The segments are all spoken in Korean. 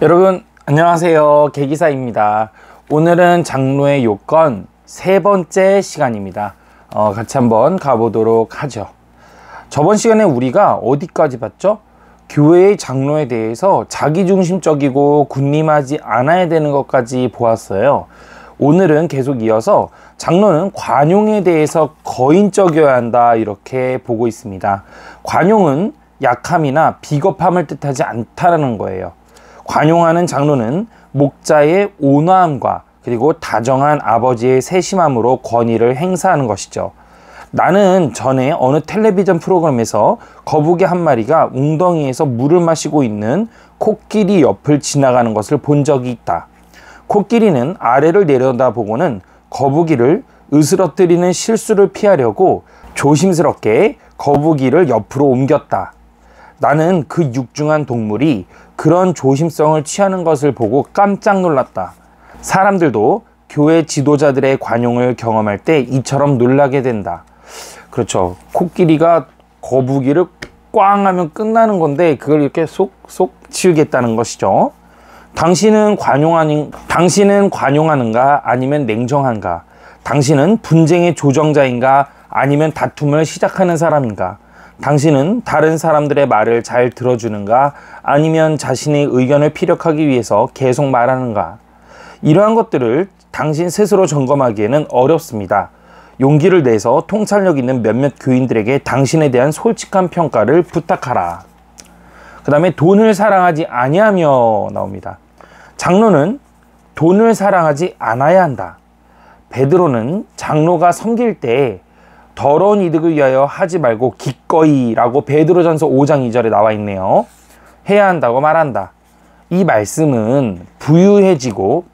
여러분 안녕하세요, 개기사입니다. 오늘은 장로의 요건 세 번째 시간입니다. 같이 한번 가보도록 하죠. 저번 시간에 우리가 어디까지 봤죠? 교회의 장로에 대해서 자기중심적이고 군림하지 않아야 되는 것까지 보았어요. 오늘은 계속 이어서 장로는 관용에 대해서 거인적이어야 한다, 이렇게 보고 있습니다. 관용은 약함이나 비겁함을 뜻하지 않다라는 거예요. 관용하는 장로는 목자의 온화함과 그리고 다정한 아버지의 세심함으로 권위를 행사하는 것이죠. 나는 전에 어느 텔레비전 프로그램에서 거북이 한 마리가 웅덩이에서 물을 마시고 있는 코끼리 옆을 지나가는 것을 본 적이 있다. 코끼리는 아래를 내려다보고는 거북이를 으스러뜨리는 실수를 피하려고 조심스럽게 거북이를 옆으로 옮겼다. 나는 그 육중한 동물이 그런 조심성을 취하는 것을 보고 깜짝 놀랐다. 사람들도 교회 지도자들의 관용을 경험할 때 이처럼 놀라게 된다. 그렇죠. 코끼리가 거북이를 꽝 하면 끝나는 건데 그걸 이렇게 쏙쏙 치우겠다는 것이죠. 당신은 관용하는가 아니면 냉정한가? 당신은 분쟁의 조정자인가 아니면 다툼을 시작하는 사람인가? 당신은 다른 사람들의 말을 잘 들어주는가 아니면 자신의 의견을 피력하기 위해서 계속 말하는가? 이러한 것들을 당신 스스로 점검하기에는 어렵습니다. 용기를 내서 통찰력 있는 몇몇 교인들에게 당신에 대한 솔직한 평가를 부탁하라. 그 다음에 돈을 사랑하지 아니하며 나옵니다. 장로는 돈을 사랑하지 않아야 한다. 베드로는 장로가 섬길 때 더러운 이득을 위하여 하지 말고 기꺼이 라고 베드로전서 5장 2절에 나와 있네요. 해야 한다고 말한다. 이 말씀은 부유해지고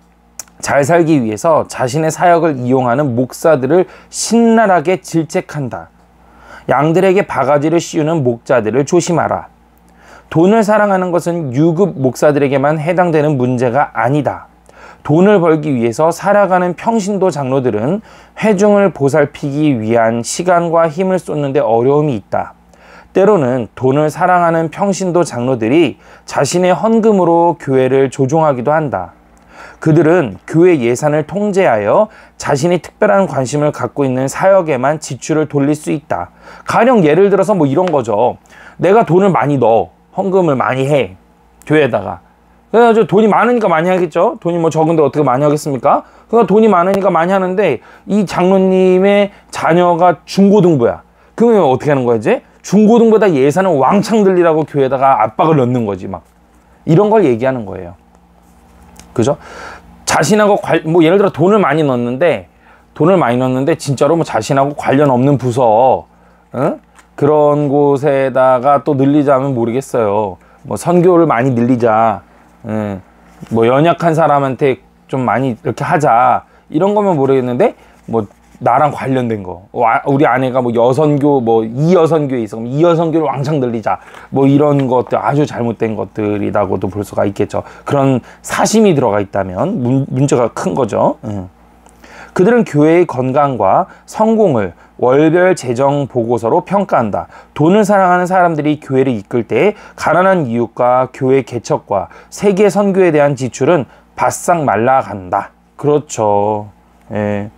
잘 살기 위해서 자신의 사역을 이용하는 목사들을 신랄하게 질책한다. 양들에게 바가지를 씌우는 목자들을 조심하라. 돈을 사랑하는 것은 유급 목사들에게만 해당되는 문제가 아니다. 돈을 벌기 위해서 살아가는 평신도 장로들은 회중을 보살피기 위한 시간과 힘을 쏟는데 어려움이 있다. 때로는 돈을 사랑하는 평신도 장로들이 자신의 헌금으로 교회를 조종하기도 한다. 그들은 교회 예산을 통제하여 자신이 특별한 관심을 갖고 있는 사역에만 지출을 돌릴 수 있다. 가령 예를 들어서 뭐 이런 거죠. 내가 돈을 많이 넣어. 헌금을 많이 해. 교회에다가. 그래서 돈이 많으니까 많이 하겠죠. 돈이 뭐 적은데 어떻게 많이 하겠습니까? 그러니까 돈이 많으니까 많이 하는데 이 장로님의 자녀가 중고등부야. 그러면 어떻게 하는 거야 이제? 중고등부에다 예산을 왕창 들리라고 교회에다가 압박을 넣는 거지 막. 이런 걸 얘기하는 거예요. 그죠? 자신하고 뭐 예를 들어 돈을 많이 넣었는데 진짜로 뭐 자신하고 관련 없는 부서 그런 곳에다가 또 늘리자면 모르겠어요. 뭐 선교를 많이 늘리자. 뭐 연약한 사람한테 좀 많이 이렇게 하자 이런 거면 모르겠는데 뭐 나랑 관련된 거 우리 아내가 뭐 여선교 뭐 이여선교에 있어 그럼 이여선교를 왕창 늘리자 뭐 이런 것들 아주 잘못된 것들이라고도 볼 수가 있겠죠. 그런 사심이 들어가 있다면 문제가 큰 거죠. 그들은 교회의 건강과 성공을 월별 재정 보고서로 평가한다. 돈을 사랑하는 사람들이 교회를 이끌 때 가난한 이웃과 교회 개척과 세계 선교에 대한 지출은 바싹 말라간다. 그렇죠. 예.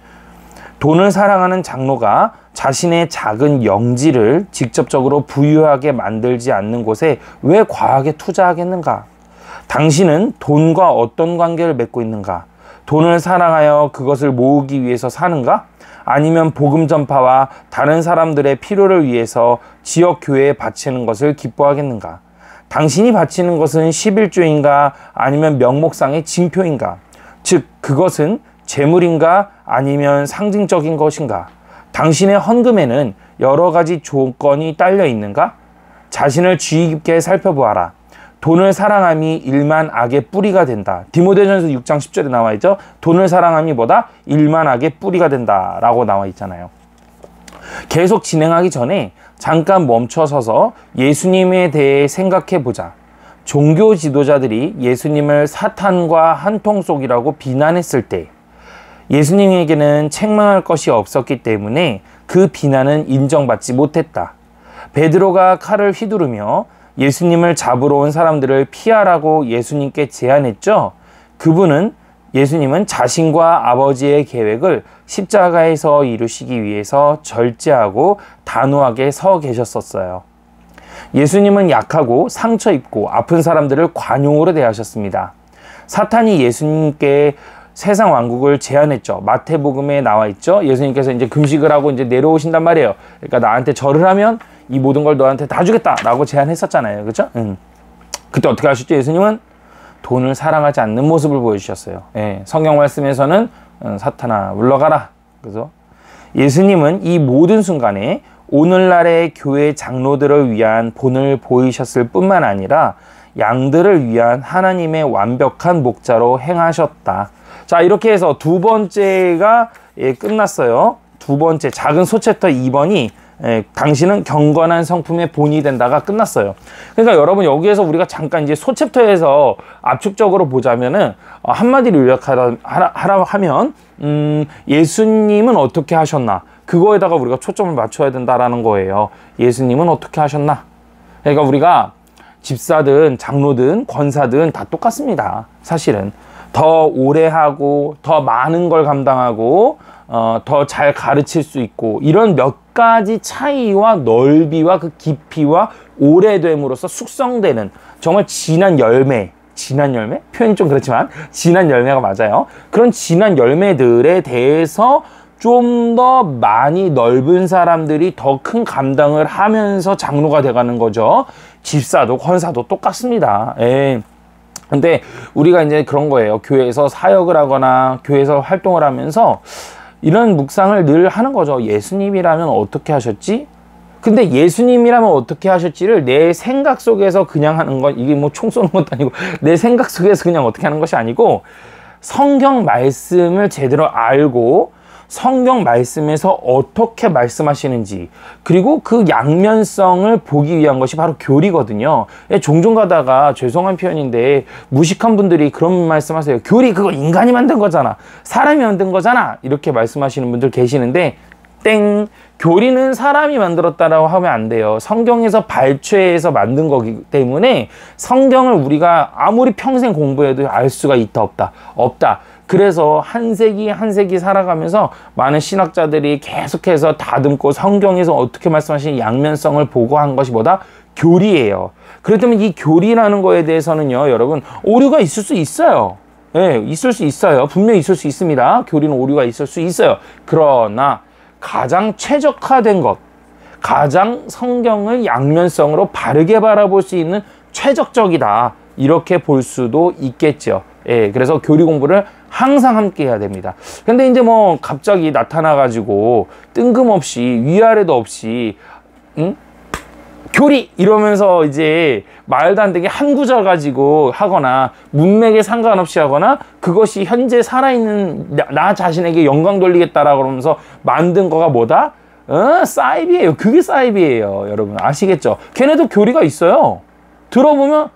돈을 사랑하는 장로가 자신의 작은 영지를 직접적으로 부유하게 만들지 않는 곳에 왜 과하게 투자하겠는가? 당신은 돈과 어떤 관계를 맺고 있는가? 돈을 사랑하여 그것을 모으기 위해서 사는가? 아니면 복음 전파와 다른 사람들의 필요를 위해서 지역 교회에 바치는 것을 기뻐하겠는가? 당신이 바치는 것은 11조인가 아니면 명목상의 징표인가? 즉 그것은 재물인가 아니면 상징적인 것인가? 당신의 헌금에는 여러 가지 조건이 딸려 있는가? 자신을 주의 깊게 살펴보아라. 돈을 사랑함이 일만 악의 뿌리가 된다. 디모데전서 6장 10절에 나와 있죠. 돈을 사랑함이 뭐다? 일만 악의 뿌리가 된다 라고 나와 있잖아요. 계속 진행하기 전에 잠깐 멈춰서서 예수님에 대해 생각해 보자. 종교 지도자들이 예수님을 사탄과 한통 속이라고 비난했을 때 예수님에게는 책망할 것이 없었기 때문에 그 비난은 인정받지 못했다. 베드로가 칼을 휘두르며 예수님을 잡으러 온 사람들을 피하라고 예수님께 제안했죠. 예수님은 자신과 아버지의 계획을 십자가에서 이루시기 위해서 절제하고 단호하게 서 계셨었어요. 예수님은 약하고 상처 입고 아픈 사람들을 관용으로 대하셨습니다. 사탄이 예수님께 세상 왕국을 제안했죠. 마태복음에 나와 있죠. 예수님께서 이제 금식을 하고 이제 내려오신단 말이에요. 그러니까 나한테 절을 하면 이 모든 걸 너한테 다 주겠다라고 제안했었잖아요. 그렇죠? 그때 어떻게 하셨죠? 예수님은 돈을 사랑하지 않는 모습을 보여주셨어요. 예, 성경 말씀에서는 사탄아 물러가라. 그래서 예수님은 이 모든 순간에 오늘날의 교회 장로들을 위한 본을 보이셨을 뿐만 아니라 양들을 위한 하나님의 완벽한 목자로 행하셨다. 자, 이렇게 해서 두 번째가 끝났어요. 두 번째 작은 소챕터 2번이 당신은 경건한 성품의 본이 된다가 끝났어요. 그러니까 여러분 여기에서 우리가 잠깐 이제 소챕터에서 압축적으로 보자면은 한마디로 요약하라 하면 예수님은 어떻게 하셨나 그거에다가 우리가 초점을 맞춰야 된다라는 거예요. 예수님은 어떻게 하셨나. 그러니까 우리가 집사든 장로든 권사든 다 똑같습니다. 사실은 더 오래 하고 더 많은 걸 감당하고 더 잘 가르칠 수 있고 이런 몇 가지 차이와 넓이와 그 깊이와 오래됨으로써 숙성되는 정말 진한 열매 표현이 좀 그렇지만 진한 열매가 맞아요. 그런 진한 열매들에 대해서 좀 더 많이 넓은 사람들이 더 큰 감당을 하면서 장로가 돼가는 거죠. 집사도 권사도 똑같습니다. 근데 우리가 이제 그런 거예요. 교회에서 사역을 하거나 교회에서 활동을 하면서 이런 묵상을 늘 하는 거죠. 예수님이라면 어떻게 하셨지? 근데 예수님이라면 어떻게 하셨지를 내 생각 속에서 그냥 하는 건 이게 뭐 총 쏘는 것도 아니고 내 생각 속에서 그냥 어떻게 하는 것이 아니고 성경 말씀을 제대로 알고 성경 말씀에서 어떻게 말씀하시는지 그리고 그 양면성을 보기 위한 것이 바로 교리거든요. 종종 가다가 죄송한 표현인데 무식한 분들이 그런 말씀하세요. 교리 그거 인간이 만든 거잖아. 사람이 만든 거잖아. 이렇게 말씀하시는 분들 계시는데 땡! 교리는 사람이 만들었다라고 하면 안 돼요. 성경에서 발췌해서 만든 거기 때문에 성경을 우리가 아무리 평생 공부해도 알 수가 있다 없다. 없다. 그래서 한 세기 한 세기 살아가면서 많은 신학자들이 계속해서 다듬고 성경에서 어떻게 말씀하시는 양면성을 보고한 것이 뭐다? 교리예요. 그렇다면 이 교리라는 거에 대해서는요, 여러분 오류가 있을 수 있어요. 예, 있을 수 있어요. 분명히 있을 수 있습니다. 교리는 오류가 있을 수 있어요. 그러나 가장 최적화된 것, 가장 성경을 양면성으로 바르게 바라볼 수 있는 최적적이다. 이렇게 볼 수도 있겠죠. 예, 그래서 교리 공부를 항상 함께 해야 됩니다. 근데 이제 뭐 갑자기 나타나가지고 뜬금없이 위아래도 없이 교리 이러면서 이제 말도 안 되게 한 구절 가지고 하거나 문맥에 상관없이 하거나 그것이 현재 살아있는 나 자신에게 영광 돌리겠다라고 그러면서 만든 거가 뭐다? 사이비예요. 그게 사이비예요. 여러분 아시겠죠? 걔네도 교리가 있어요. 들어보면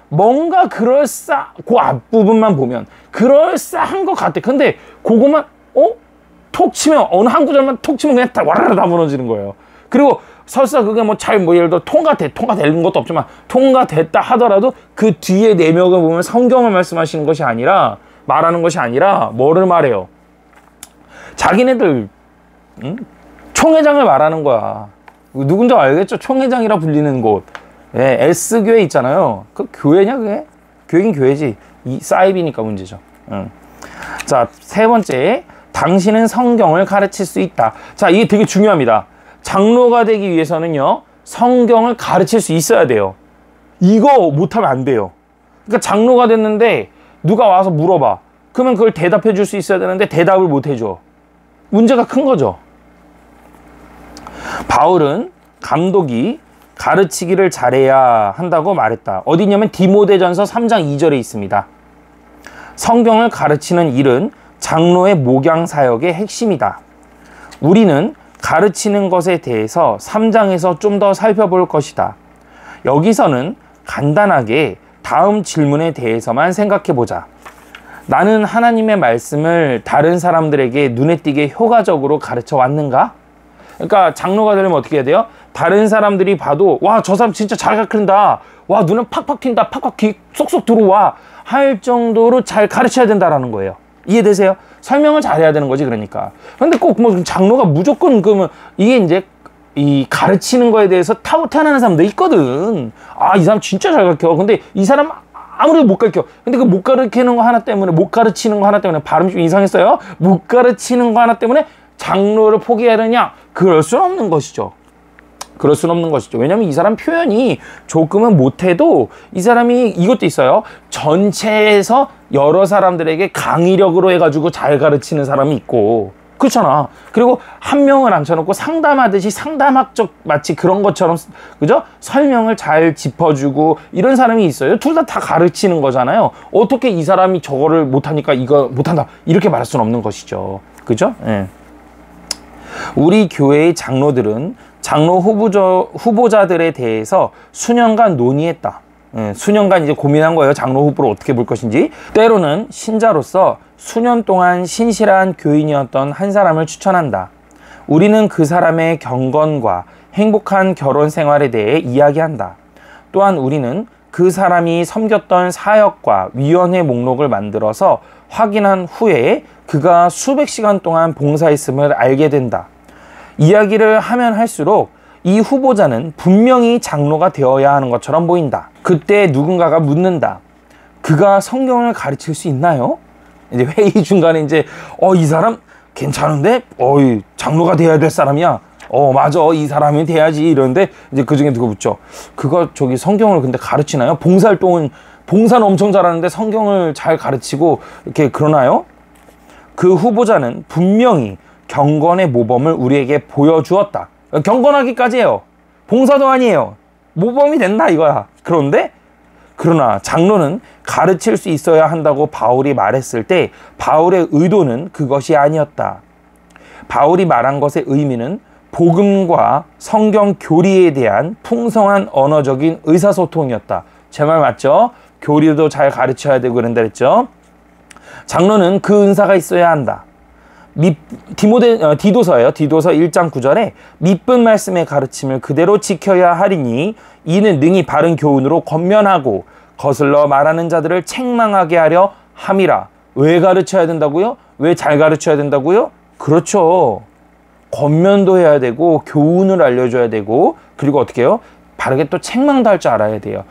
뭔가 그 앞부분만 보면 그럴싸한 것 같아. 근데 그거만 톡 치면 어느 한 구절만 톡 치면 그냥 다 와라라 다 무너지는 거예요. 그리고 설사 그게 예를 들어 통과되는 것도 없지만 통과됐다 하더라도 그 뒤에 내면을 보면 성경을 말씀하시는 것이 아니라 말하는 것이 아니라 뭐를 말해요? 자기네들 총회장을 말하는 거야. 누군지 알겠죠? 총회장이라 불리는 곳. 예, S교회 있잖아요. 그 교회냐 그게? 교회긴 교회지. 이 사이비니까 문제죠. 자, 세 번째, 당신은 성경을 가르칠 수 있다. 자, 이게 되게 중요합니다. 장로가 되기 위해서는요, 성경을 가르칠 수 있어야 돼요. 이거 못하면 안 돼요. 그러니까 장로가 됐는데 누가 와서 물어봐. 그러면 그걸 대답해 줄 수 있어야 되는데 대답을 못 해줘. 문제가 큰 거죠. 바울은 감독이 가르치기를 잘해야 한다고 말했다. 어디냐면 디모데전서 3장 2절에 있습니다. 성경을 가르치는 일은 장로의 목양 사역의 핵심이다. 우리는 가르치는 것에 대해서 3장에서 좀 더 살펴볼 것이다. 여기서는 간단하게 다음 질문에 대해서만 생각해 보자. 나는 하나님의 말씀을 다른 사람들에게 눈에 띄게 효과적으로 가르쳐 왔는가? 그러니까 장로가 되려면 어떻게 해야 돼요? 다른 사람들이 봐도 와, 저 사람 진짜 잘 가르친다. 와, 눈은 팍팍 튄다. 팍팍 귀 쏙쏙 들어와. 할 정도로 잘 가르쳐야 된다라는 거예요. 이해되세요? 설명을 잘해야 되는 거지, 그러니까. 근데 꼭 뭐 장로가 무조건 그러면 이게 이제 이 가르치는 거에 대해서 타고타는 사람도 있거든. 아, 이 사람 진짜 잘 가르쳐. 근데 이 사람 아무래도 못 가르쳐. 근데 그 못 가르치는 거 하나 때문에, 못 가르치는 거 하나 때문에, 발음이 좀 이상했어요. 못 가르치는 거 하나 때문에 장로를 포기해야 되냐? 그럴 수는 없는 것이죠. 그럴 수는 없는 것이죠. 왜냐면 이 사람 표현이 조금은 못해도 이 사람이 이것도 있어요. 전체에서 여러 사람들에게 강의력으로 해가지고 잘 가르치는 사람이 있고, 그렇잖아. 그리고 한 명을 앉혀놓고 상담하듯이 상담학적 마치 그런 것처럼, 그죠? 설명을 잘 짚어주고 이런 사람이 있어요. 둘 다 가르치는 거잖아요. 어떻게 이 사람이 저거를 못하니까 이거 못한다 이렇게 말할 수는 없는 것이죠. 그죠? 예. 우리 교회의 장로들은 장로 후보자들에 대해서 수년간 논의했다. 수년간 이제 고민한 거예요. 장로 후보를 어떻게 볼 것인지. 때로는 신자로서 수년 동안 신실한 교인이었던 한 사람을 추천한다. 우리는 그 사람의 경건과 행복한 결혼 생활에 대해 이야기한다. 또한 우리는 그 사람이 섬겼던 사역과 위원회 목록을 만들어서 확인한 후에 그가 수백 시간 동안 봉사했음을 알게 된다. 이야기를 하면 할수록 이 후보자는 분명히 장로가 되어야 하는 것처럼 보인다. 그때 누군가가 묻는다. 그가 성경을 가르칠 수 있나요? 이제 회의 중간에 이제 이 사람 괜찮은데? 장로가 돼야 될 사람이야. 맞아. 이 사람이 돼야지. 이러는데 이제 그 중에 누가 묻죠. 그가 저기 성경을 근데 가르치나요? 봉사는 엄청 잘하는데 성경을 잘 가르치고 이렇게 그러나요? 그 후보자는 분명히 경건의 모범을 우리에게 보여주었다. 경건하기까지 해요. 봉사도 아니에요. 모범이 된다 이거야. 그러나 장로는 가르칠 수 있어야 한다고 바울이 말했을 때 바울의 의도는 그것이 아니었다. 바울이 말한 것의 의미는 복음과 성경 교리에 대한 풍성한 언어적인 의사소통이었다. 제 말 맞죠? 교리도 잘 가르쳐야 되고 그런다 그랬죠? 장로는 그 은사가 있어야 한다. 디도서예요. 디도서 1장 9절에 미쁜 말씀의 가르침을 그대로 지켜야 하리니 이는 능히 바른 교훈으로 권면하고 거슬러 말하는 자들을 책망하게 하려 함이라. 왜 가르쳐야 된다고요? 왜 잘 가르쳐야 된다고요? 그렇죠. 권면도 해야 되고 교훈을 알려줘야 되고 그리고 어떻게 해요? 바르게 또 책망도 할 줄 알아야 돼요.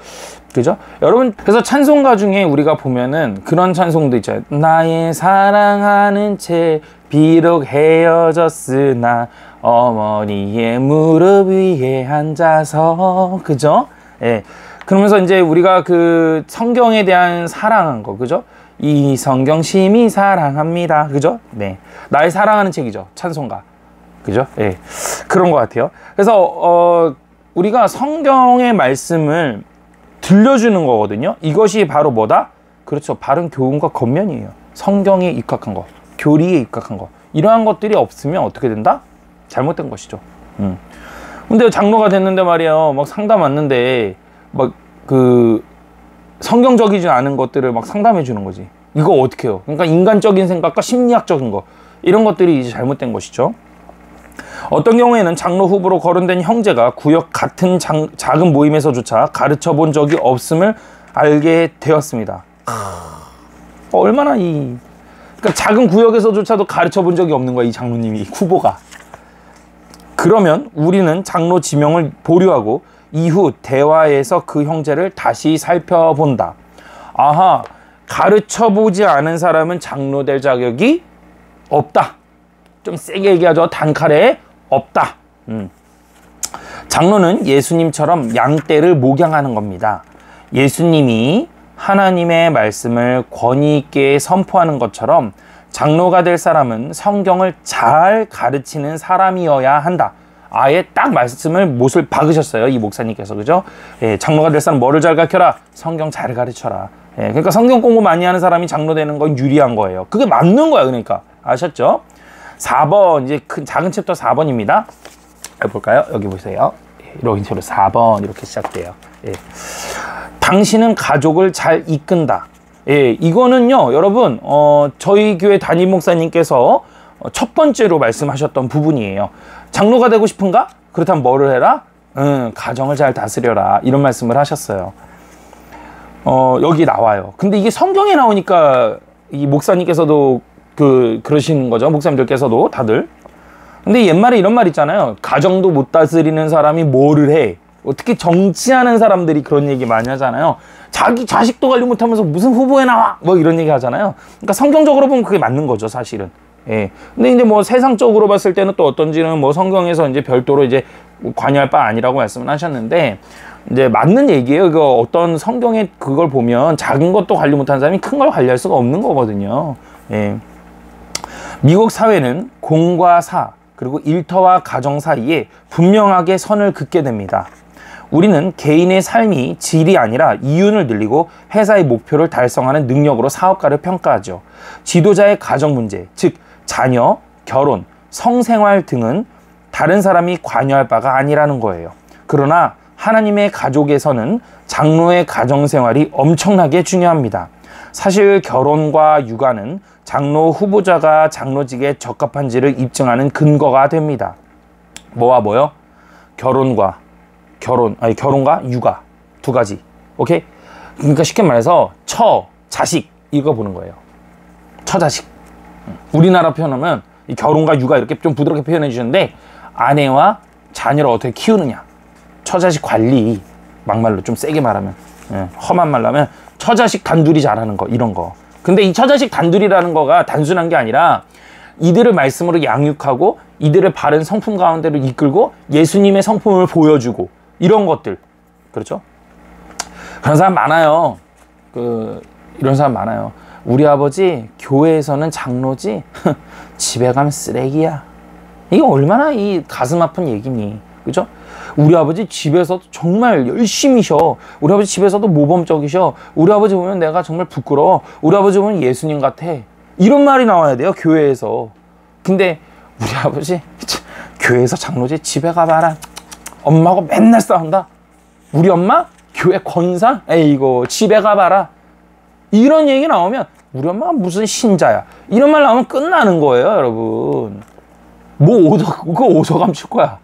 그죠? 여러분, 그래서 찬송가 중에 우리가 보면은 그런 찬송도 있잖아요. 나의 사랑하는 채 비록 헤어졌으나 어머니의 무릎 위에 앉아서, 그죠? 예. 그러면서 이제 우리가 그 성경에 대한 사랑한 거, 그죠? 이 성경 심히 사랑합니다. 그죠? 네. 나의 사랑하는 책이죠. 찬송가. 그죠? 예. 그런 것 같아요. 그래서, 우리가 성경의 말씀을 들려주는 거거든요. 이것이 바로 뭐다? 그렇죠. 바른 교훈과 권면이에요. 성경에 입각한 거, 교리에 입각한 거. 이러한 것들이 없으면 어떻게 된다? 잘못된 것이죠. 근데 장로가 됐는데 말이에요. 막 상담 왔는데 막 그 성경적이지 않은 것들을 막 상담해 주는 거지. 이거 어떻게 해요? 그러니까 인간적인 생각과 심리학적인 거, 이런 것들이 이제 잘못된 것이죠. 어떤 경우에는 장로 후보로 거론된 형제가 구역 같은 작은 모임에서조차 가르쳐 본 적이 없음을 알게 되었습니다. 얼마나 그러니까 작은 구역에서조차도 가르쳐 본 적이 없는 거야, 이 장로님이, 후보가. 그러면 우리는 장로 지명을 보류하고 이후 대화에서 그 형제를 다시 살펴본다. 아하, 가르쳐 보지 않은 사람은 장로 될 자격이 없다. 좀 세게 얘기하죠. 단칼에 없다. 장로는 예수님처럼 양떼를 목양하는 겁니다. 예수님이 하나님의 말씀을 권위 있게 선포하는 것처럼 장로가 될 사람은 성경을 잘 가르치는 사람이어야 한다. 아예 딱 말씀을 못을 박으셨어요, 이 목사님께서. 그죠? 예, 장로가 될 사람 뭐를 잘 가르쳐라? 성경 잘 가르쳐라. 예, 그러니까 성경 공부 많이 하는 사람이 장로 되는 건 유리한 거예요. 그게 맞는 거야. 그러니까 아셨죠? 4번, 이제 작은 챕터 4번입니다. 볼까요? 여기 보세요. 이런 식으로 4번 이렇게 시작돼요. 예. 당신은 가족을 잘 이끈다. 예, 이거는요, 여러분, 저희 교회 담임 목사님께서 첫 번째로 말씀하셨던 부분이에요. 장로가 되고 싶은가? 그렇다면 뭐를 해라? 가정을 잘 다스려라. 이런 말씀을 하셨어요. 여기 나와요. 근데 이게 성경에 나오니까 이 목사님께서도 그러시는 거죠. 목사님들께서도 다들. 근데 옛말에 이런 말 있잖아요. 가정도 못 다스리는 사람이 뭐를 해? 특히 정치하는 사람들이 그런 얘기 많이 하잖아요. 자기 자식도 관리 못하면서 무슨 후보에 나와? 뭐 이런 얘기 하잖아요. 그러니까 성경적으로 보면 그게 맞는 거죠, 사실은. 예. 근데 이제 뭐 세상적으로 봤을 때는 또 어떤지는 뭐 성경에서 이제 별도로 이제 관여할 바 아니라고 말씀을 하셨는데, 이제 맞는 얘기예요. 이거 어떤 성경에 그걸 보면 작은 것도 관리 못하는 사람이 큰 걸 관리할 수가 없는 거거든요. 예. 미국 사회는 공과 사, 그리고 일터와 가정 사이에 분명하게 선을 긋게 됩니다. 우리는 개인의 삶이 질이 아니라 이윤을 늘리고 회사의 목표를 달성하는 능력으로 사업가를 평가하죠. 지도자의 가정 문제, 즉 자녀, 결혼, 성생활 등은 다른 사람이 관여할 바가 아니라는 거예요. 그러나 하나님의 가족에서는 장로의 가정생활이 엄청나게 중요합니다. 사실 결혼과 육아는 장로 후보자가 장로직에 적합한지를 입증하는 근거가 됩니다. 뭐와 뭐요? 결혼과 육아 두 가지. 오케이? 그러니까 쉽게 말해서 자식 이거 보는 거예요. 자식. 우리나라 표현하면 이 결혼과 육아 이렇게 좀 부드럽게 표현해 주셨는데, 아내와 자녀를 어떻게 키우느냐, 처자식 관리, 막말로 좀 세게 말하면, 험한 말로 하면 처자식 단둘이 잘하는 거, 이런 거. 근데 이 처자식 단둘이라는 거가 단순한 게 아니라 이들을 말씀으로 양육하고 이들을 바른 성품 가운데로 이끌고 예수님의 성품을 보여주고 이런 것들. 그렇죠? 그런 사람 많아요. 이런 사람 많아요. 우리 아버지 교회에서는 장로지 집에 가면 쓰레기야. 이게 얼마나 이 가슴 아픈 얘기니. 그죠? 우리 아버지 집에서도 정말 열심히셔. 우리 아버지 집에서도 모범적이셔. 우리 아버지 보면 내가 정말 부끄러워. 우리 아버지 보면 예수님 같아. 이런 말이 나와야 돼요, 교회에서. 근데 우리 아버지 교회에서 장로지, 집에 가봐라. 엄마하고 맨날 싸운다. 우리 엄마 교회 권사? 에이고 집에 가봐라. 이런 얘기 나오면 우리 엄마가 무슨 신자야. 이런 말 나오면 끝나는 거예요, 여러분. 그거 오서감 칠 거야.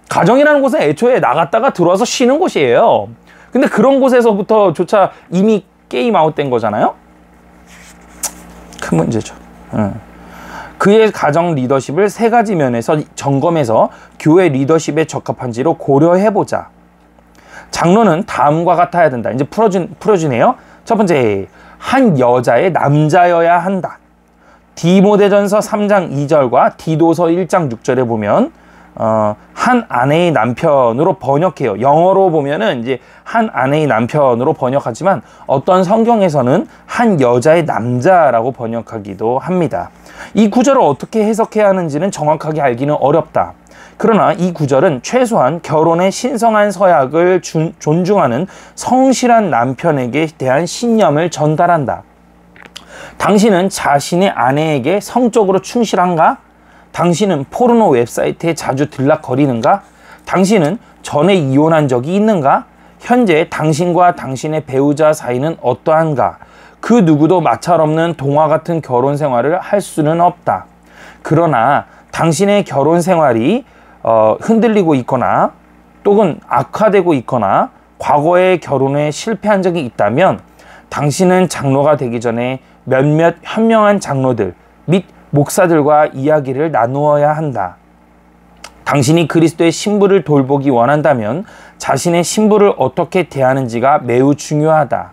가정이라는 곳은 애초에 나갔다가 들어와서 쉬는 곳이에요. 근데 그런 곳에서부터조차 이미 게임 아웃된 거잖아요. 큰 문제죠. 그의 가정 리더십을 세 가지 면에서 점검해서 교회 리더십에 적합한지로 고려해보자. 장로는 다음과 같아야 된다. 이제 풀어주네요. 첫 번째, 한 여자의 남자여야 한다. 디모데전서 3장 2절과 디도서 1장 6절에 보면 한 아내의 남편으로 번역해요. 영어로 보면은 이제 한 아내의 남편으로 번역하지만 어떤 성경에서는 한 여자의 남자라고 번역하기도 합니다. 이 구절을 어떻게 해석해야 하는지는 정확하게 알기는 어렵다. 그러나 이 구절은 최소한 결혼의 신성한 서약을 존중하는 성실한 남편에게 대한 신념을 전달한다. 당신은 자신의 아내에게 성적으로 충실한가? 당신은 포르노 웹사이트에 자주 들락거리는가? 당신은 전에 이혼한 적이 있는가? 현재 당신과 당신의 배우자 사이는 어떠한가? 그 누구도 마찰 없는 동화 같은 결혼 생활을 할 수는 없다. 그러나 당신의 결혼 생활이 흔들리고 있거나 또는 악화되고 있거나 과거의 결혼에 실패한 적이 있다면 당신은 장로가 되기 전에 몇몇 현명한 장로들 및 목사들과 이야기를 나누어야 한다. 당신이 그리스도의 신부를 돌보기 원한다면 자신의 신부를 어떻게 대하는지가 매우 중요하다.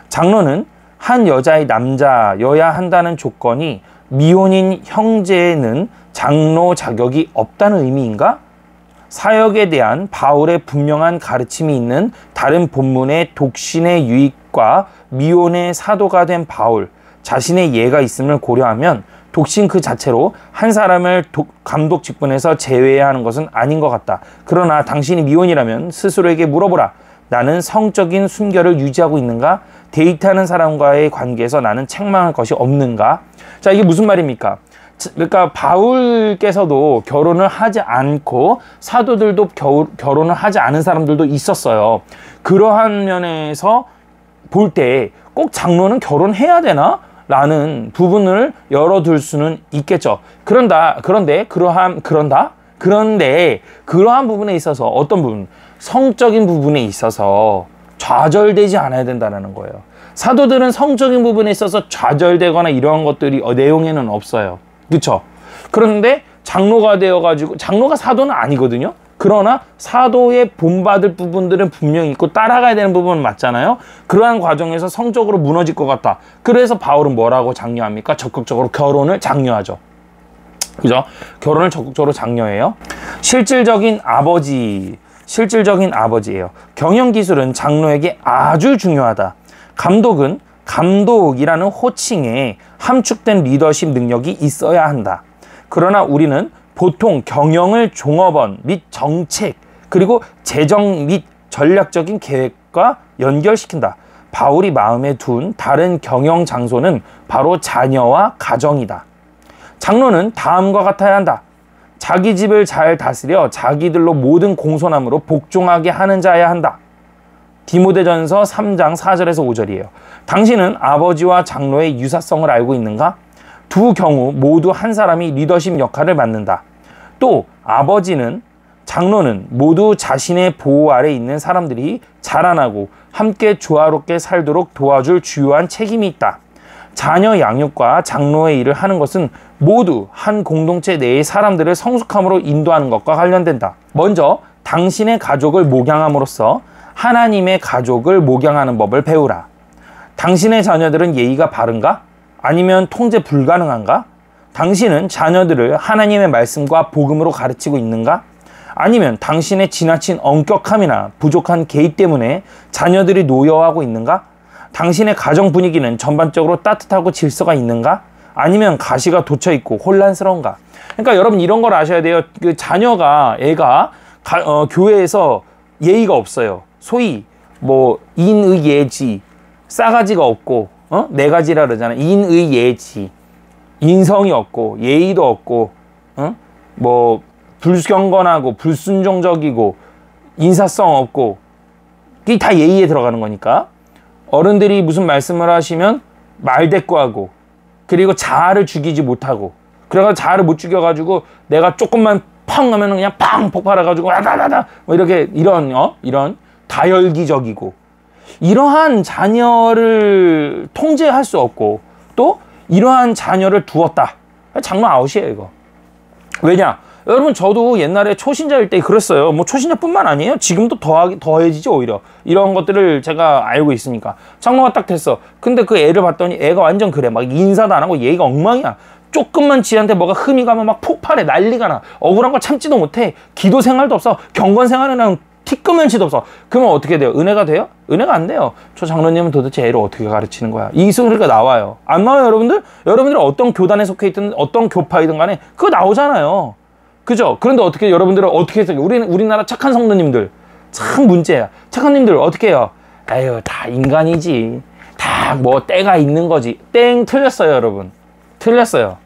장로는 한 여자의 남자여야 한다는 조건이 미혼인 형제는 장로 자격이 없다는 의미인가? 사역에 대한 바울의 분명한 가르침이 있는 다른 본문의 독신의 유익과 미혼의 사도가 된 바울, 자신의 예가 있음을 고려하면 독신 그 자체로 한 사람을 감독 직분에서 제외해야 하는 것은 아닌 것 같다. 그러나 당신이 미혼이라면 스스로에게 물어보라. 나는 성적인 순결을 유지하고 있는가? 데이트하는 사람과의 관계에서 나는 책망할 것이 없는가? 자, 이게 무슨 말입니까? 그러니까 바울께서도 결혼을 하지 않고 결혼을 하지 않은 사람들도 있었어요. 그러한 면에서 볼 때 꼭 장로는 결혼해야 되나? 라는 부분을 열어둘 수는 있겠죠. 그런데 그러한 부분에 있어서 어떤 부분, 성적인 부분에 있어서 좌절되지 않아야 된다는 거예요. 사도들은 성적인 부분에 있어서 좌절되거나 이러한 것들이 내용에는 없어요. 그렇죠? 그런데 장로가 되어가지고, 장로가 사도는 아니거든요. 그러나 사도의 본받을 부분들은 분명히 있고 따라가야 되는 부분은 맞잖아요. 그러한 과정에서 성적으로 무너질 것 같다. 그래서 바울은 뭐라고 장려합니까? 적극적으로 결혼을 장려하죠. 그죠? 결혼을 적극적으로 장려해요. 실질적인 아버지예요. 경영기술은 장로에게 아주 중요하다. 감독은 감독이라는 호칭에 함축된 리더십 능력이 있어야 한다. 그러나 우리는 보통 경영을 종업원 및 정책, 그리고 재정 및 전략적인 계획과 연결시킨다. 바울이 마음에 둔 다른 경영 장소는 바로 자녀와 가정이다. 장로는 다음과 같아야 한다. 자기 집을 잘 다스려 자기들로 모든 공손함으로 복종하게 하는 자여야 한다. 디모데전서 3장 4절에서 5절이에요. 당신은 아버지와 장로의 유사성을 알고 있는가? 두 경우 모두 한 사람이 리더십 역할을 맡는다. 또 장로는 모두 자신의 보호 아래 있는 사람들이 자라나고 함께 조화롭게 살도록 도와줄 주요한 책임이 있다. 자녀 양육과 장로의 일을 하는 것은 모두 한 공동체 내의 사람들을 성숙함으로 인도하는 것과 관련된다. 먼저 당신의 가족을 목양함으로써 하나님의 가족을 목양하는 법을 배우라. 당신의 자녀들은 예의가 바른가? 아니면 통제 불가능한가? 당신은 자녀들을 하나님의 말씀과 복음으로 가르치고 있는가? 아니면 당신의 지나친 엄격함이나 부족한 개입 때문에 자녀들이 노여워하고 있는가? 당신의 가정 분위기는 전반적으로 따뜻하고 질서가 있는가? 아니면 가시가 돋쳐있고 혼란스러운가? 그러니까 여러분 이런 걸 아셔야 돼요. 그 자녀가, 애가 교회에서 예의가 없어요. 소위 뭐 인의예지, 싸가지가 없고, 네 가지라 그러잖아요. 인의예지, 인성이 없고 예의도 없고, 뭐 불경건하고 불순종적이고 인사성 없고, 이게 다 예의에 들어가는 거니까. 어른들이 무슨 말씀을 하시면 말대꾸하고, 그리고 자아를 죽이지 못하고, 그래가지고 자아를 못 죽여가지고 내가 조금만 펑 하면은 그냥 빵 폭발해가지고 와다다다 뭐 이렇게 이런 다혈기적이고, 이러한 자녀를 통제할 수 없고 또 이러한 자녀를 두었다. 장로 아웃이에요 이거. 왜냐? 여러분 저도 옛날에 초신자일 때 그랬어요. 뭐 초신자뿐만 아니에요. 지금도 더해지죠 오히려. 이런 것들을 제가 알고 있으니까. 장로가 딱 됐어. 근데 그 애를 봤더니 애가 완전 그래. 막 인사도 안 하고 예의가 엉망이야. 조금만 지한테 뭐가 흠이 가면 막 폭발해. 난리가 나. 억울한 거 참지도 못해. 기도 생활도 없어. 경건 생활은 티끌면치도 없어. 그러면 어떻게 돼요? 은혜가 돼요? 은혜가 안 돼요. 저 장로님은 도대체 애를 어떻게 가르치는 거야? 이 소리가 나와요. 안 나와요 여러분들? 여러분들이 어떤 교단에 속해 있든 어떤 교파이든 간에 그거 나오잖아요. 그죠? 그런데 어떻게 여러분들은 어떻게 해석해요? 우리나라 착한 성도님들 참 문제야. 착한 님들 어떻게 해요? 에휴 다 인간이지. 다 뭐 때가 있는 거지. 땡 틀렸어요 여러분. 틀렸어요.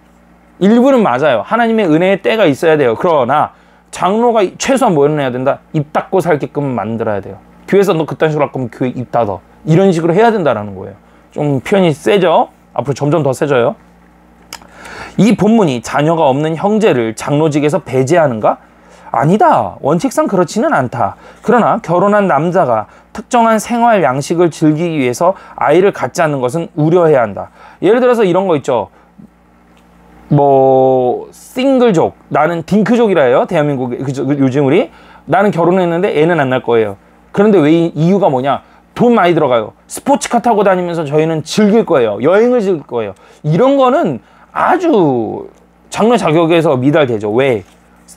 일부는 맞아요. 하나님의 은혜의 때가 있어야 돼요. 그러나 장로가 최소한 뭐는 해야 된다? 입 닫고 살게끔 만들어야 돼요. 교회에서 너 그딴 식으로 할 거면 교회 입 닫아. 이런 식으로 해야 된다는 거예요. 좀 표현이 세죠? 앞으로 점점 더 세져요. 이 본문이 자녀가 없는 형제를 장로직에서 배제하는가? 아니다. 원칙상 그렇지는 않다. 그러나 결혼한 남자가 특정한 생활 양식을 즐기기 위해서 아이를 갖지 않는 것은 우려해야 한다. 예를 들어서 이런 거 있죠. 뭐 싱글족, 나는 딩크족이라 해요. 대한민국에. 요즘 우리 나는 결혼했는데 애는 안 날 거예요. 그런데 왜 이유가 뭐냐? 돈 많이 들어가요. 스포츠카 타고 다니면서 저희는 즐길 거예요. 여행을 즐길 거예요. 이런 거는 아주 장로 자격에서 미달되죠. 왜?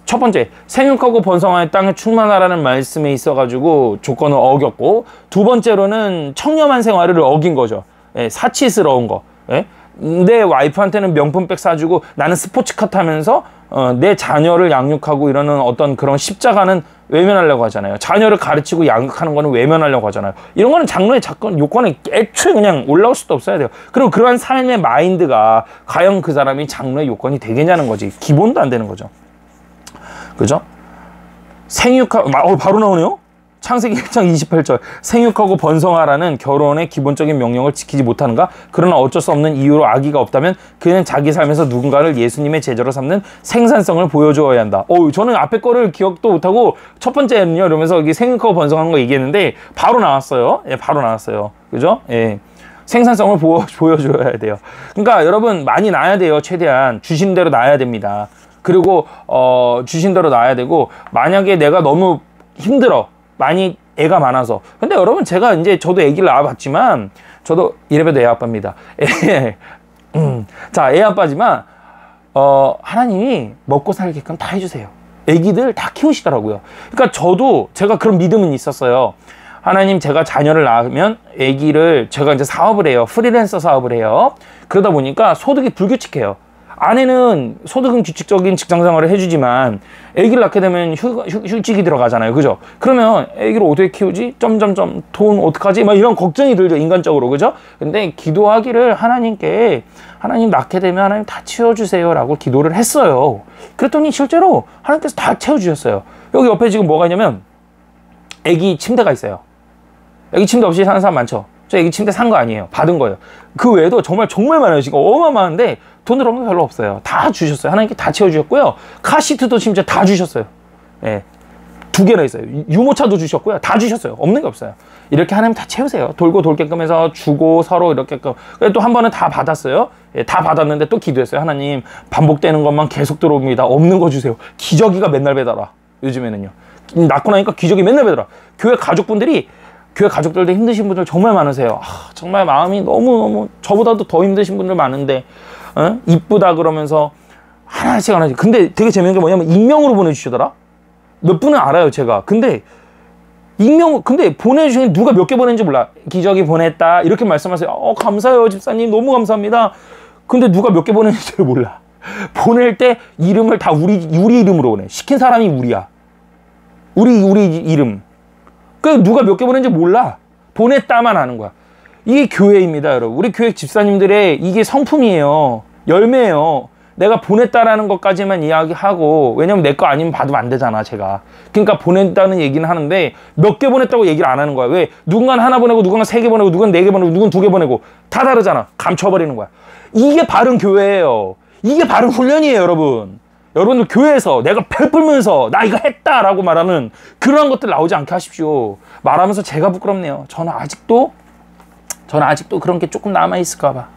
첫 번째, 생육하고 번성하여 땅에 충만하라는 말씀에 있어가지고 조건을 어겼고, 두 번째로는 청렴한 생활을 어긴 거죠. 예, 사치스러운 거. 예? 내 와이프한테는 명품백 사주고 나는 스포츠카 타면서 내 자녀를 양육하고 이러는 어떤 그런 십자가는 외면하려고 하잖아요. 자녀를 가르치고 양육하는 거는 외면하려고 하잖아요. 이런 거는 장로의 요건에 애초에 그냥 올라올 수도 없어야 돼요. 그리고 그러한 삶의 마인드가 과연 그 사람이 장로의 요건이 되겠냐는 거지. 기본도 안 되는 거죠. 그죠? 바로 나오네요? 창세기 1장 28절 생육하고 번성하라는 결혼의 기본적인 명령을 지키지 못하는가? 그러나 어쩔 수 없는 이유로 아기가 없다면 그는 자기 삶에서 누군가를 예수님의 제자로 삼는 생산성을 보여주어야 한다. 저는 앞에 거를 기억도 못하고 첫 번째는요 이러면서 여기 생육하고 번성하는 거 얘기했는데 바로 나왔어요. 예, 바로 나왔어요. 그죠? 예. 생산성을 보여줘야 돼요. 그러니까 여러분 많이 낳아야 돼요. 최대한 주신 대로 낳아야 됩니다. 그리고 주신 대로 낳아야 되고, 만약에 내가 너무 힘들어, 많이 애가 많아서. 근데 여러분 제가 이제 저도 애기를 낳아봤지만, 저도 이래봬도 애 아빠입니다. 자, 애 아빠지만 하나님이 먹고 살게끔 다 해주세요. 애기들 다 키우시더라고요. 그러니까 저도 제가 그런 믿음은 있었어요. 하나님, 제가 자녀를 낳으면 아기를, 제가 이제 사업을 해요. 프리랜서 사업을 해요. 그러다 보니까 소득이 불규칙해요. 아내는 소득은 규칙적인 직장 생활을 해주지만 아기를 낳게 되면 휴직이 들어가잖아요. 그죠? 그러면 아기를 어떻게 키우지? 점점점 돈 어떡하지? 막 이런 걱정이 들죠. 인간적으로. 그죠? 근데 기도하기를 하나님께, 하나님 낳게 되면 하나님 다 채워주세요 라고 기도를 했어요. 그랬더니 실제로 하나님께서 다 채워주셨어요. 여기 옆에 지금 뭐가 있냐면 아기 침대가 있어요. 애기 침대 없이 사는 사람 많죠? 저 애기 침대 산 거 아니에요. 받은 거예요. 그 외에도 정말 많아요. 지금 어마어마한데 돈 들어온 거 별로 없어요. 다 주셨어요. 하나님께 다 채워주셨고요. 카시트도 심지어 다 주셨어요. 예. 2개나 있어요. 유모차도 주셨고요. 다 주셨어요. 없는 게 없어요. 이렇게 하나님 다 채우세요. 돌고 돌게끔 해서 주고 서로 이렇게끔. 또 한 번은 다 받았어요. 예, 다 받았는데 또 기도했어요. 하나님, 반복되는 것만 계속 들어옵니다. 없는 거 주세요. 기저귀가 맨날 배달와. 요즘에는요. 낳고 나니까 기저귀 맨날 배달와. 교회 가족들도 힘드신 분들 정말 많으세요. 정말 마음이 너무너무, 저보다도 더 힘드신 분들 많은데, 이쁘다 그러면서 하나씩. 근데 되게 재밌는 게 뭐냐면 익명으로 보내주시더라. 몇 분은 알아요, 제가. 근데 근데 보내주신 누가 몇 개 보냈는지 몰라. 기저귀 보냈다 이렇게 말씀하세요. 감사해요 집사님, 너무 감사합니다. 근데 누가 몇 개 보냈는지 몰라. 보낼 때 이름을 다 우리 이름으로 보내. 시킨 사람이 우리야. 우리 이름. 그 누가 몇 개 보냈는지 몰라. 보냈다만 아는 거야. 이게 교회입니다, 여러분. 우리 교회 집사님들의 이게 성품이에요. 열매예요. 내가 보냈다라는 것까지만 이야기하고, 왜냐면 내 거 아니면 받으면 안 되잖아, 제가. 그러니까 보냈다는 얘기는 하는데 몇 개 보냈다고 얘기를 안 하는 거야. 왜? 누군가는 하나 보내고, 누군가는 3개 보내고, 누군가는 4개 보내고, 누군가는 2개 보내고, 다 다르잖아. 감춰버리는 거야. 이게 바른 교회예요. 이게 바른 훈련이에요, 여러분. 여러분들 교회에서 내가 베풀면서 나 이거 했다라고 말하는 그러한 것들 나오지 않게 하십시오. 말하면서 제가 부끄럽네요. 저는 아직도 그런 게 조금 남아있을까 봐.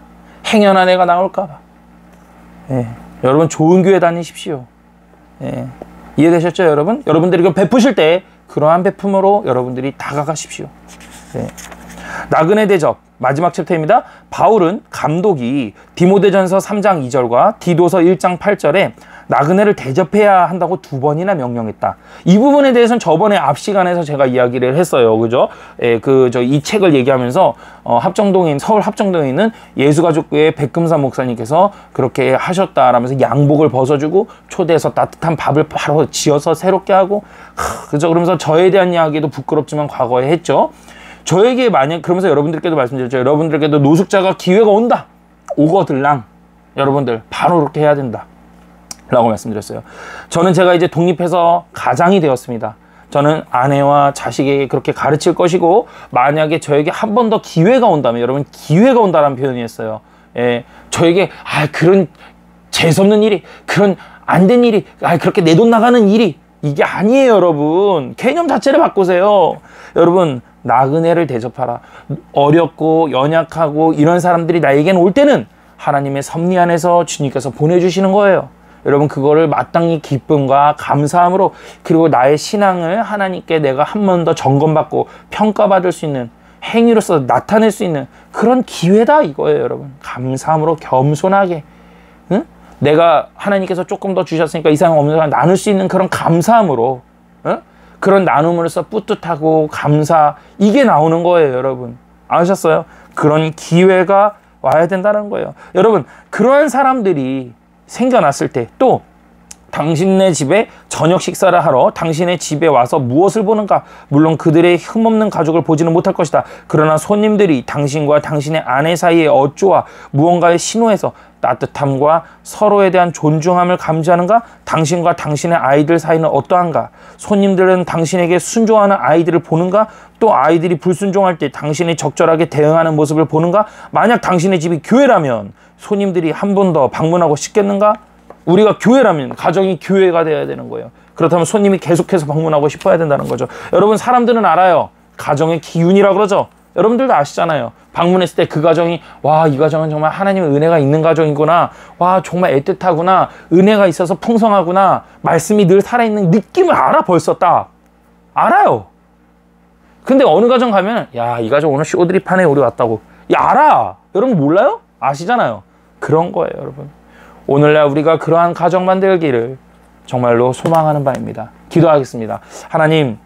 행여나 내가 나올까 봐. 예. 여러분 좋은 교회 다니십시오. 예. 이해되셨죠, 여러분? 여러분들이 이거 베푸실 때 그러한 베품으로 여러분들이 다가가십시오. 예. 나그네 대접 마지막 챕터입니다. 바울은 감독이 디모데전서 3장 2절과 디도서 1장 8절에 나그네를 대접해야 한다고 2번이나 명령했다. 이 부분에 대해서는 저번에 앞 시간에서 제가 이야기를 했어요. 그죠? 예, 이 책을 얘기하면서 서울 합정동에 있는 예수가족교회 백금사 목사님께서 그렇게 하셨다라면서 양복을 벗어주고 초대해서 따뜻한 밥을 바로 지어서 새롭게 하고, 그죠? 그러면서 저에 대한 이야기도 부끄럽지만 과거에 했죠. 저에게 그러면서 여러분들께도 말씀드렸죠. 여러분들께도 노숙자가 기회가 온다. 오거들랑 여러분들 바로 그렇게 해야 된다 라고 말씀드렸어요. 저는 제가 이제 독립해서 가장이 되었습니다. 저는 아내와 자식에게 그렇게 가르칠 것이고, 만약에 저에게 한 번 더 기회가 온다면, 여러분 기회가 온다라는 표현이었어요. 예, 저에게 그런 재수없는 일이, 그런 안 된 일이, 그렇게 내 돈 나가는 일이, 이게 아니에요. 여러분 개념 자체를 바꾸세요. 여러분 나그네를 대접하라. 어렵고 연약하고 이런 사람들이 나에게는 올 때는 하나님의 섭리 안에서 주님께서 보내주시는 거예요. 여러분 그거를 마땅히 기쁨과 감사함으로, 그리고 나의 신앙을 하나님께 내가 한 번 더 점검받고 평가받을 수 있는 행위로서 나타낼 수 있는 그런 기회다 이거예요. 여러분 감사함으로 겸손하게, 응? 내가 하나님께서 조금 더 주셨으니까 이상 없는 사람 나눌 수 있는 그런 감사함으로, 응? 그런 나눔으로써 뿌듯하고 감사, 이게 나오는 거예요. 여러분 아셨어요? 그런 기회가 와야 된다는 거예요. 여러분 그러한 사람들이 생겨났을 때, 또 당신네 집에 저녁 식사를 하러 당신의 집에 와서 무엇을 보는가? 물론 그들의 흠없는 가족을 보지는 못할 것이다. 그러나 손님들이 당신과 당신의 아내 사이에 어조와 무언가의 신호에서 따뜻함과 서로에 대한 존중함을 감지하는가? 당신과 당신의 아이들 사이는 어떠한가? 손님들은 당신에게 순종하는 아이들을 보는가? 또 아이들이 불순종할 때 당신이 적절하게 대응하는 모습을 보는가? 만약 당신의 집이 교회라면 손님들이 한 번 더 방문하고 싶겠는가? 우리가 교회라면 가정이 교회가 되어야 되는 거예요. 그렇다면 손님이 계속해서 방문하고 싶어야 된다는 거죠. 여러분, 사람들은 알아요. 가정의 기운이라고 그러죠. 여러분들도 아시잖아요. 방문했을 때 그 가정이, 와, 이 가정은 정말 하나님의 은혜가 있는 가정이구나. 와, 정말 애틋하구나. 은혜가 있어서 풍성하구나. 말씀이 늘 살아있는 느낌을 알아. 벌써 딱 알아요. 근데 어느 가정 가면, 야, 이 가정 오늘 쇼드립하네 우리 왔다고. 야, 알아. 여러분 몰라요? 아시잖아요. 그런 거예요, 여러분. 오늘날 우리가 그러한 가정 만들기를 정말로 소망하는 바입니다. 기도하겠습니다. 하나님,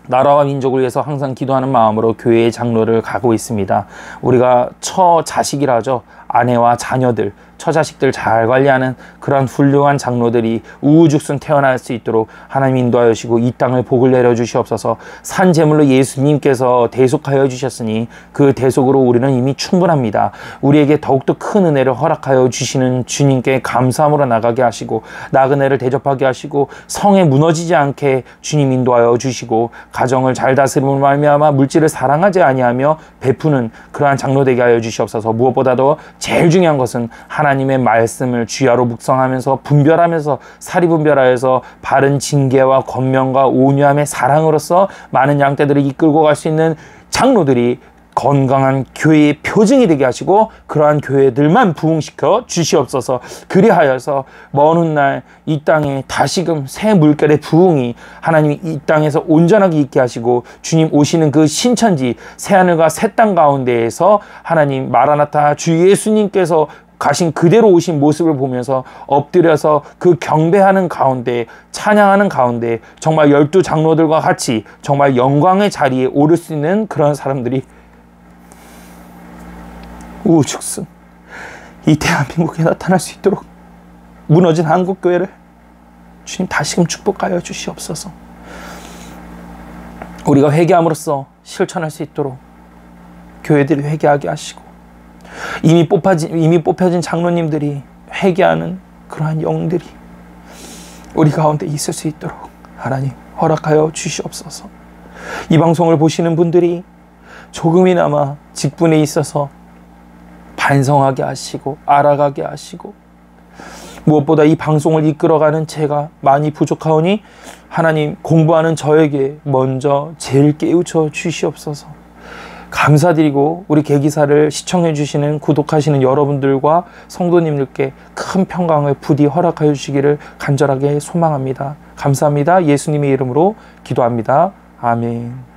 나라와 민족을 위해서 항상 기도하는 마음으로 교회의 장로를 가고 있습니다. 우리가 처자식이라 하죠. 아내와 자녀들, 처자식들 잘 관리하는 그런 훌륭한 장로들이 우후죽순 태어날 수 있도록 하나님 인도하여 주시고 이 땅을 복을 내려 주시옵소서. 산 제물로 예수님께서 대속하여 주셨으니 그 대속으로 우리는 이미 충분합니다. 우리에게 더욱더 큰 은혜를 허락하여 주시는 주님께 감사함으로 나가게 하시고 나그네를 대접하게 하시고 성에 무너지지 않게 주님 인도하여 주시고 가정을 잘 다스림으로 말미암아 물질을 사랑하지 아니하며 베푸는 그러한 장로 되게 하여 주시옵소서. 무엇보다도 제일 중요한 것은 하나님의 말씀을 주야로 묵상하면서 분별하면서 사리분별하여서 바른 징계와 권면과 온유함의 사랑으로서 많은 양떼들을 이끌고 갈 수 있는 장로들이 건강한 교회의 표징이 되게 하시고 그러한 교회들만 부흥시켜 주시옵소서. 그리하여서 먼 훗날 이 땅에 다시금 새 물결의 부흥이 하나님이 이 땅에서 온전하게 있게 하시고 주님 오시는 그 신천지 새하늘과 새 땅 가운데에서 하나님 마라나타 주 예수님께서 가신 그대로 오신 모습을 보면서 엎드려서 그 경배하는 가운데 찬양하는 가운데 정말 12 장로들과 같이 정말 영광의 자리에 오를 수 있는 그런 사람들이 우후죽순 이 대한민국에 나타날 수 있도록 무너진 한국교회를 주님 다시금 축복하여 주시옵소서. 우리가 회개함으로써 실천할 수 있도록 교회들이 회개하게 하시고 이미 뽑혀진 장로님들이 회개하는 그러한 영들이 우리 가운데 있을 수 있도록 하나님 허락하여 주시옵소서. 이 방송을 보시는 분들이 조금이나마 직분에 있어서 반성하게 하시고 알아가게 하시고 무엇보다 이 방송을 이끌어가는 제가 많이 부족하오니 하나님 공부하는 저에게 먼저 제일 깨우쳐 주시옵소서. 감사드리고 우리 개기사를 시청해 주시는 구독하시는 여러분들과 성도님들께 큰 평강을 부디 허락하여 주시기를 간절하게 소망합니다. 감사합니다. 예수님의 이름으로 기도합니다. 아멘.